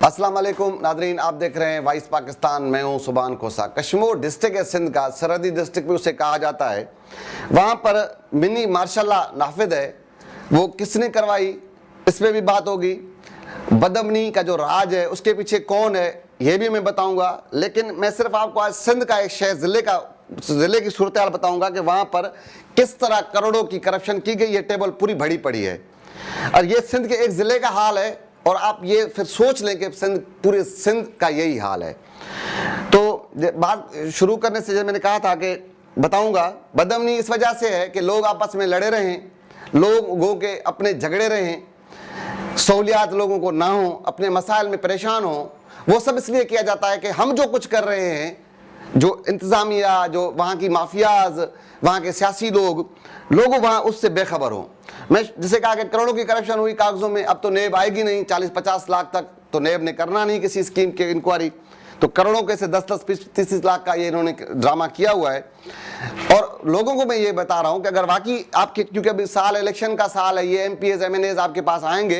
अस्सलाम वालेकुम नादरीन, आप देख रहे हैं वॉइस पाकिस्तान। मैं हूं सुभान खोसा। कश्मीर डिस्ट्रिक्ट है सिंध का, सरहदी डिस्ट्रिक्ट भी उसे कहा जाता है। वहाँ पर मिनी मार्शल नाफिद है, वो किसने करवाई इस पर भी बात होगी। बदअमनी का जो राज है उसके पीछे कौन है ये भी मैं बताऊंगा। लेकिन मैं सिर्फ आपको आज सिंध का एक शहर ज़िले की सूरत हाल बताऊंगा कि वहाँ पर किस तरह करोड़ों की करप्शन की गई। ये टेबल पूरी भरी पड़ी है और ये सिंध के एक ज़िले का हाल है। और आप ये फिर सोच लें कि पूरे सिंध का यही हाल है। तो बात शुरू करने से जब मैंने कहा था कि बताऊंगा, बदअमनी इस वजह से है कि लोग आपस में लड़े रहें, लोगों के अपने झगड़े रहें, सहूलियात लोगों को ना हो, अपने मसाइल में परेशान हो। वो सब इसलिए किया जाता है कि हम जो कुछ कर रहे हैं, जो इंतज़ामिया, जो वहाँ की माफियाज, वहाँ के सियासी लोग वहाँ उससे बेखबर हों। मैं जिसे कहा कि करोड़ों की करप्शन हुई कागज़ों में, अब तो नेब आएगी नहीं। 40-50 लाख तक तो नेब ने करना नहीं किसी स्कीम के इंक्वायरी, तो करोड़ों के से 10-10, 20-30 लाख का ये इन्होंने ड्रामा किया हुआ है। और लोगों को मैं ये बता रहा हूँ कि अगर वाकई आपके, क्योंकि अभी साल इलेक्शन का साल है, ये MPs MNAs आपके पास आएंगे,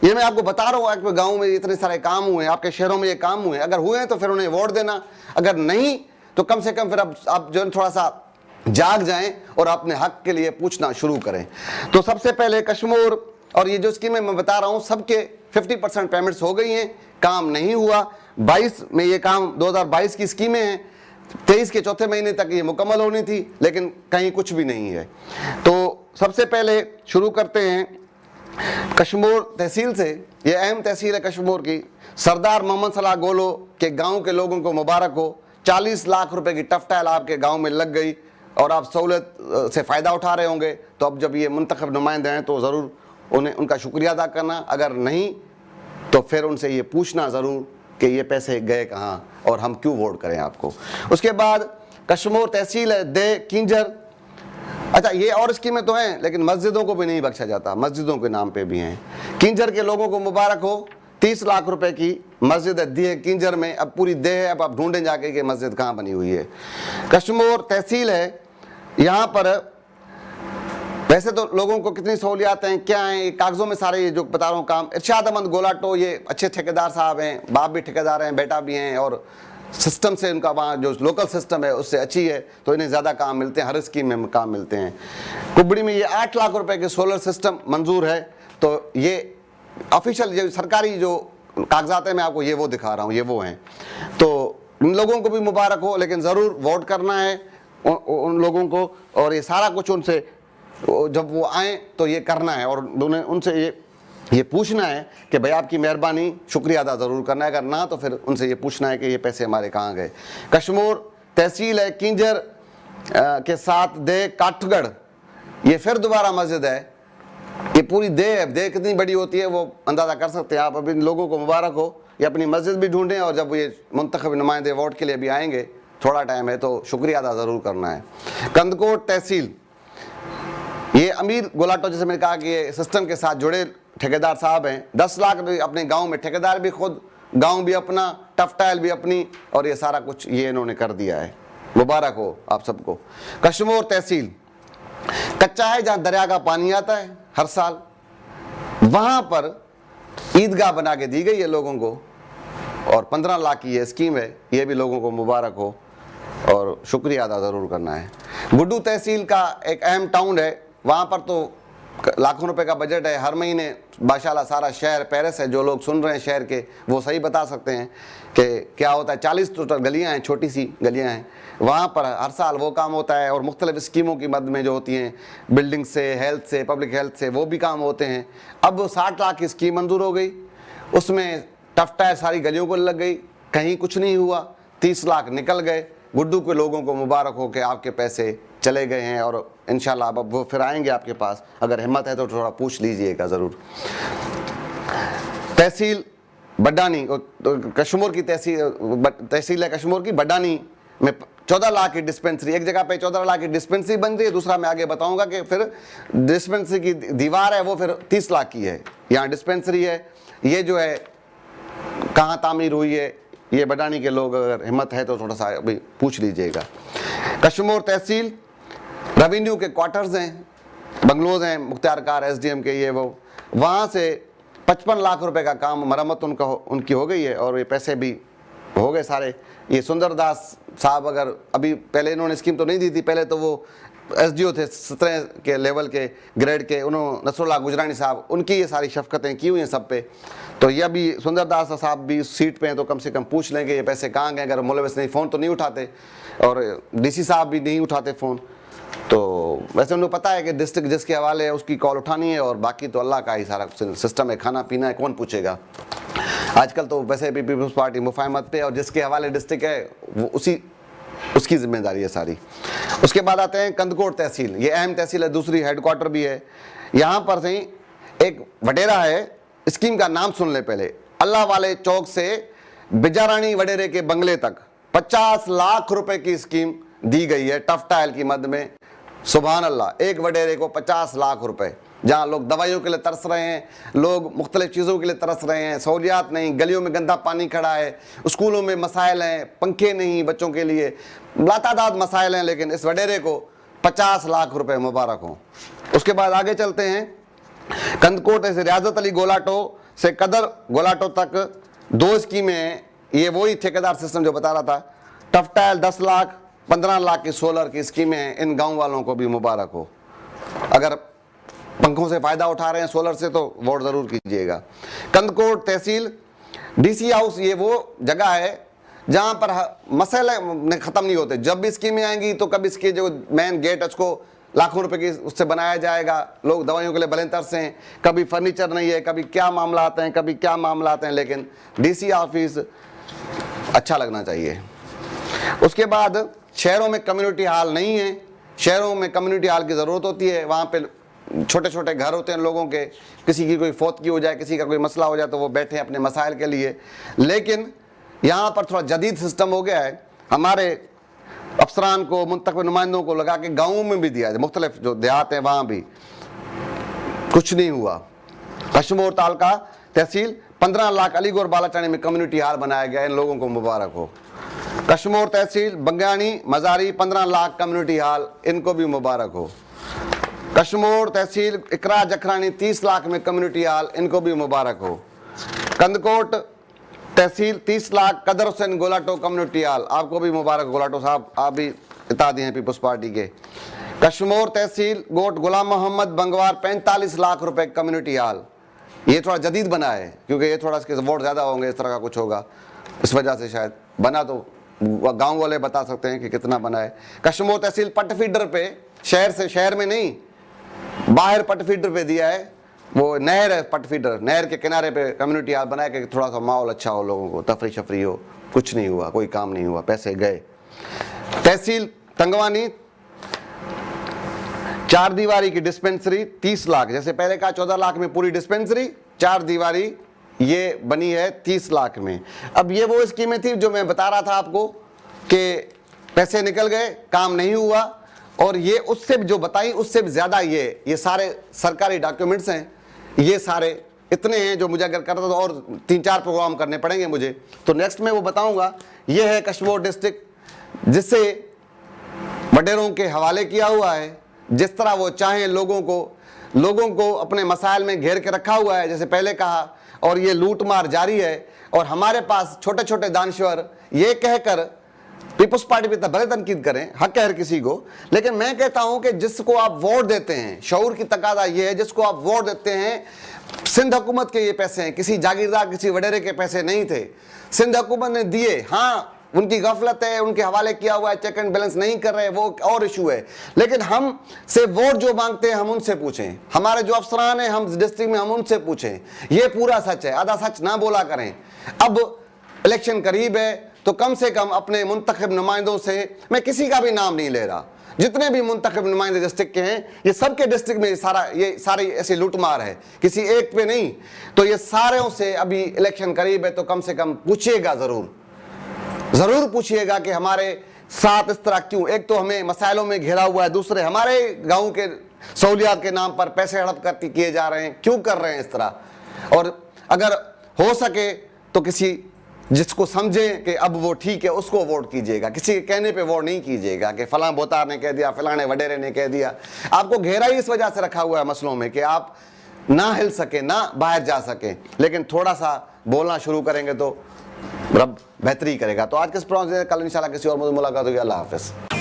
ये मैं आपको बता रहा हूँ। आपके गाँव में इतने सारे काम हुए हैं, आपके शहरों में ये काम हुए हैं, अगर हुए हैं तो फिर उन्हें वोट देना, अगर नहीं तो कम से कम फिर अब आप जो थोड़ा सा जाग जाएं और अपने हक के लिए पूछना शुरू करें। तो सबसे पहले कश्मीर और ये जो स्कीमें मैं बता रहा हूँ सबके 50% पेमेंट्स हो गई हैं, काम नहीं हुआ। 22 में ये काम 2022 की स्कीमें हैं, 23 के चौथे महीने तक ये मुकम्मल होनी थी, लेकिन कहीं कुछ भी नहीं है। तो सबसे पहले शुरू करते हैं कश्मीर तहसील से। ये अहम तहसील है कश्मीर की। सरदार मोहम्मद सलाह गोलो के गाँव के लोगों को मुबारक हो, 40 लाख रुपए की टफटाइल आपके गाँव में लग गई और आप सहूलत से फ़ायदा उठा रहे होंगे। तो अब जब ये मुंतखब नुमाइंदे हैं तो ज़रूर उन्हें उनका शुक्रिया अदा करना, अगर नहीं तो फिर उनसे ये पूछना ज़रूर कि ये पैसे गए कहाँ और हम क्यों वोट करें आपको। उसके बाद कश्मीर तहसील है दे किंजर। अच्छा, ये और स्कीमें तो हैं लेकिन मस्जिदों को भी नहीं बख्शा जाता, मस्जिदों के नाम पे भी हैं। किंजर के लोगों को मुबारक हो, 30 लाख रुपए की मस्जिद है दिए किंजर में। अब पूरी देह है, अब आप ढूंढें जाके कि मस्जिद कहाँ बनी हुई है। कश्मीर तहसील है, यहाँ पर वैसे तो लोगों को कितनी सहूलियात हैं, क्या हैं, ये कागज़ों में सारे ये जो बता रहा हूँ काम। इरशाद अहमद गोलाटो ये अच्छे ठेकेदार साहब हैं, बाप भी ठेकेदार हैं, बेटा भी हैं, और सिस्टम से उनका वहाँ जो लोकल सिस्टम है उससे अच्छी है, तो इन्हें ज़्यादा काम मिलते हैं, हर स्कीम में काम मिलते हैं। कुबड़ी में ये 8 लाख रुपए के सोलर सिस्टम मंजूर है। तो ये ऑफिशियल जो सरकारी जो कागजात है, मैं आपको ये वो दिखा रहा हूँ, ये वो हैं। तो इन लोगों को भी मुबारक हो, लेकिन ज़रूर वोट करना है उन लोगों को, और ये सारा कुछ उनसे जब वो आए तो ये करना है, और उन्हें उनसे ये पूछना है कि भाई आपकी मेहरबानी, शुक्रिया अदा ज़रूर करना है। अगर ना तो फिर उनसे ये पूछना है कि ये पैसे हमारे कहाँ गए। कश्मीर तहसील है किंजर के साथ दे काठगढ़, ये फिर दोबारा मस्जिद है। ये पूरी देह है, देह कितनी बड़ी होती है वो अंदाज़ा कर सकते हैं आप। अब इन लोगों को मुबारक हो, ये अपनी मस्जिद भी ढूंढें, और जब ये मुंतखब नुमाइंदे वोट के लिए भी आएंगे, थोड़ा टाइम है, तो शुक्रिया अदा ज़रूर करना है। कंदकोट तहसील, ये अमीर गोलाटो, जैसे मैंने कहा कि ये सिस्टम के साथ जुड़े ठेकेदार साहब हैं। 10 लाख अपने गांव में, ठेकेदार भी खुद, गांव भी अपना, टफटाइल भी अपनी, और ये सारा कुछ ये इन्होंने कर दिया है। मुबारक हो आप सबको। कश्मीर तहसील कच्चा है, जहाँ दरिया का पानी आता है हर साल, वहाँ पर ईदगाह बना के दी गई है लोगों को, और 15 लाख की ये स्कीम है। ये भी लोगों को मुबारक हो और शुक्रिया अदा ज़रूर करना है। गुड्डू तहसील का एक अहम टाउन है, वहाँ पर तो लाखों रुपए का बजट है। हर महीने माशाल्लाह सारा शहर पेरिस है। जो लोग सुन रहे हैं शहर के, वो सही बता सकते हैं कि क्या होता है। 40 टोटल गलियाँ हैं, छोटी सी गलियाँ हैं, वहाँ पर हर साल वो काम होता है। और मुख्तलिफ स्कीमों की मद में जो होती हैं, बिल्डिंग से, हेल्थ से, पब्लिक हेल्थ से, वो भी काम होते हैं। अब 60 लाख की स्कीम मंजूर हो गई, उसमें टफटाइल सारी गलियों को लग गई, कहीं कुछ नहीं हुआ, 30 लाख निकल गए। गुड्डू के लोगों को मुबारक हो कि आपके पैसे चले गए हैं, और इंशाल्लाह अब वो फिर आएंगे आपके पास। अगर हिम्मत है तो थोड़ा पूछ लीजिएगा ज़रूर। तहसील बडानी, कश्मीर की तहसील है कश्मीर की बडानी में 14 लाख की डिस्पेंसरी। एक जगह पे 14 लाख की डिस्पेंसरी बन रही है, दूसरा मैं आगे बताऊंगा कि फिर डिस्पेंसरी की दीवार है वो फिर 30 लाख की है। यहाँ डिस्पेंसरी है, ये जो है कहाँ तामीर हुई है, ये बडानी के लोग अगर हिम्मत है तो थोड़ा सा अभी पूछ लीजिएगा। कश्मीर तहसील रेवेन्यू के क्वार्टर्स हैं, बंगलोज हैं, मुख्तियार कार SDM के, ये वो, वहाँ से 55 लाख रुपए का काम मरम्मत उनकी हो गई है और ये पैसे भी हो गए सारे। ये सुंदरदास साहब, अगर अभी पहले इन्होंने स्कीम तो नहीं दी थी, पहले तो वो SDO थे 17 के लेवल के ग्रेड के, उन्होंने नसरुल्लाह गुजरानी साहब, उनकी ये सारी शफकतें की हुई हैं सब पे। तो ये अभी सुंदरदास साहब भी सीट पे हैं, तो कम से कम पूछ लेंगे ये पैसे कहाँ गए। अगर मुलविस नहीं, फ़ोन तो नहीं उठाते, और DC साहब भी नहीं उठाते फ़ोन। तो वैसे उन्हें पता है कि डिस्ट्रिक्ट जिसके हवाले है उसकी कॉल उठानी है, और बाकी तो अल्लाह का ही सारा सिस्टम है, खाना पीना है, कौन पूछेगा। आजकल तो वैसे भी पीपल्स पार्टी मुफाहमत पे, और जिसके हवाले डिस्ट्रिक्ट है वो उसकी जिम्मेदारी है सारी। उसके बाद आते हैं कंदकोट तहसील। ये अहम तहसील है, दूसरी हेडक्वार्टर भी है। यहाँ पर से एक वडेरा है, स्कीम का नाम सुन ले पहले। अल्लाह वाले चौक से बिजारानी वडेरे के बंगले तक 50 लाख रुपए की स्कीम दी गई है टफ टाइल की मद में। सुभान अल्लाह, एक वडेरे को 50 लाख रुपए, जहाँ लोग दवाइयों के लिए तरस रहे हैं, लोग मुख्तलिफ चीज़ों के लिए तरस रहे हैं, सहूलियात नहीं, गलियों में गंदा पानी खड़ा है, स्कूलों में मसाइल हैं, पंखे नहीं बच्चों के लिए, लातादाद मसाइल हैं, लेकिन इस वडेरे को 50 लाख रुपए मुबारक हो। उसके बाद आगे चलते हैं, कंदकोट से रियाजत अली गोलाटो से कदर गोलाटो तक 2 स्कीमें हैं। ये वही ठेकेदार सिस्टम जो बता रहा था। टफ टाइल 10 लाख, 15 लाख की सोलर की स्कीमें हैं। इन गाँव वालों को भी मुबारक हो। अगर पंखों से फ़ायदा उठा रहे हैं सोलर से, तो वोट ज़रूर कीजिएगा। कंदकोट तहसील DC हाउस, ये वो जगह है जहाँ पर मसले ख़त्म नहीं होते। जब भी स्कीमें आएंगी तो कभी इसकी जो मेन गेट है उसको लाखों रुपए की उससे बनाया जाएगा, लोग दवाइयों के लिए भले तरसे हैं, कभी फर्नीचर नहीं है, कभी क्या मामला आते हैं, कभी क्या मामला आते हैं, लेकिन DC ऑफिस अच्छा लगना चाहिए। उसके बाद शहरों में कम्युनिटी हॉल नहीं है। शहरों में कम्युनिटी हॉल की ज़रूरत होती है। वहाँ पे छोटे छोटे घर होते हैं लोगों के, किसी की कोई फौतगी हो जाए, किसी का कोई मसला हो जाए, तो वो बैठे अपने मसाइल के लिए। लेकिन यहाँ पर थोड़ा जदीद सिस्टम हो गया है। हमारे अफसरान को, मुंतखब नुमाइंदों को लगा के गाँवों में भी दिया है, मुख्तलिफ जो देहात हैं वहाँ भी कुछ नहीं हुआ। कश्मीर तालका तहसील 15 लाख अलीगढ़ बालाचानी में कम्युनिटी हॉल बनाया गया, इन लोगों को मुबारक हो। कश्मीर तहसील बंगानी मजारी 15 लाख कम्युनिटी हॉल, इनको भी मुबारक हो। कश्मीर तहसील इकरा जखरानी 30 लाख में कम्युनिटी हॉल, इनको भी मुबारक हो। कंदकोट तहसील 30 लाख कदर हुसैन गोलाटो कम्युनिटी हॉल, आपको भी मुबारक गोलाटो साहब, आप भी इत्तेहादी हैं पीपल्स पार्टी के। कश्मीर तहसील गोट गुलाम मोहम्मद बंगवार 45 लाख रुपए कम्युनिटी हॉल, ये थोड़ा जदीद बना है क्योंकि ये थोड़ा इसके वोट ज़्यादा होंगे, इस तरह का कुछ होगा, इस वजह से शायद बना। तो गांव वाले बता सकते हैं कि कितना बना है। कश्मीर तहसील पट फीडर पे, शहर में नहीं, बाहर पट फीडर पे दिया है। वो नहर है, पट फीडर, नहर के किनारे पे कम्युनिटी हॉल बनाया कि थोड़ा सा माहौल अच्छा हो, लोगों को तफरी शफरी हो। कुछ नहीं हुआ, कोई काम नहीं हुआ, पैसे गए। तहसील तंगवानी 4 दीवारी की डिस्पेंसरी 30 लाख, जैसे पहले कहा 14 लाख में पूरी डिस्पेंसरी, 4 दीवारी ये बनी है 30 लाख में। अब ये वो स्कीमें थी जो मैं बता रहा था आपको कि पैसे निकल गए, काम नहीं हुआ, और ये उससे जो बताई उससे भी ज़्यादा ये सारे सरकारी डॉक्यूमेंट्स हैं। ये सारे इतने हैं जो मुझे अगर करता तो और 3-4 प्रोग्राम करने पड़ेंगे मुझे, तो नेक्स्ट में वो बताऊंगा। ये है कश्मीर डिस्ट्रिक्ट, जिससे वडेरों के हवाले किया हुआ है। जिस तरह वो चाहें लोगों को अपने मसाइल में घेर के रखा हुआ है, जैसे पहले कहा, और ये लूट मार जारी है। और हमारे पास छोटे छोटे दानश्वर ये कहकर पीपल्स पार्टी पे भले तनकीद करें, हक है हर किसी को, लेकिन मैं कहता हूं कि जिसको आप वोट देते हैं, शऊर की तकादा ये है, जिसको आप वोट देते हैं, सिंध हुकूमत के ये पैसे हैं, किसी जागीरदार किसी वडेरे के पैसे नहीं थे, सिंध हुकूमत ने दिए। हाँ, उनकी गफलत है, उनके हवाले किया हुआ है, चेक एंड बैलेंस नहीं कर रहे, वो और इशू है। लेकिन हम से वोट जो मांगते हैं हम उनसे पूछें, हमारे जो अफसरान हैं हम डिस्ट्रिक्ट में हम उनसे पूछें, ये पूरा सच है, आधा सच ना बोला करें। अब इलेक्शन करीब है तो कम से कम अपने मुंतखब नुमाइंदों से, मैं किसी का भी नाम नहीं ले रहा, जितने भी मुंतखब नुमाइंदे डिस्ट्रिक्ट के हैं, ये सबके डिस्ट्रिक्ट में ये सारी ऐसी लूटमार है, किसी एक पे नहीं। तो ये सारों से अभी इलेक्शन करीब है तो कम से कम पूछिएगा, ज़रूर पूछिएगा कि हमारे साथ इस तरह क्यों। एक तो हमें मसाइलों में घेरा हुआ है, दूसरे हमारे गाँव के सहूलियात के नाम पर पैसे हड़प करती किए जा रहे हैं, क्यों कर रहे हैं इस तरह। और अगर हो सके तो किसी जिसको समझें कि अब वो ठीक है उसको वोट कीजिएगा, किसी के कहने पे वोट नहीं कीजिएगा कि फलां बोतार ने कह दिया, फलाने वडेरे ने कह दिया। आपको घेरा ही इस वजह से रखा हुआ है मसलों में कि आप ना हिल सके, ना बाहर जा सके, लेकिन थोड़ा सा बोलना शुरू करेंगे तो रब बेहतरी करेगा। तो आज के इस प्रोग्राम से कल इंशाल्लाह किसी और मुलाकात होगी। अल्लाह हाफिज़।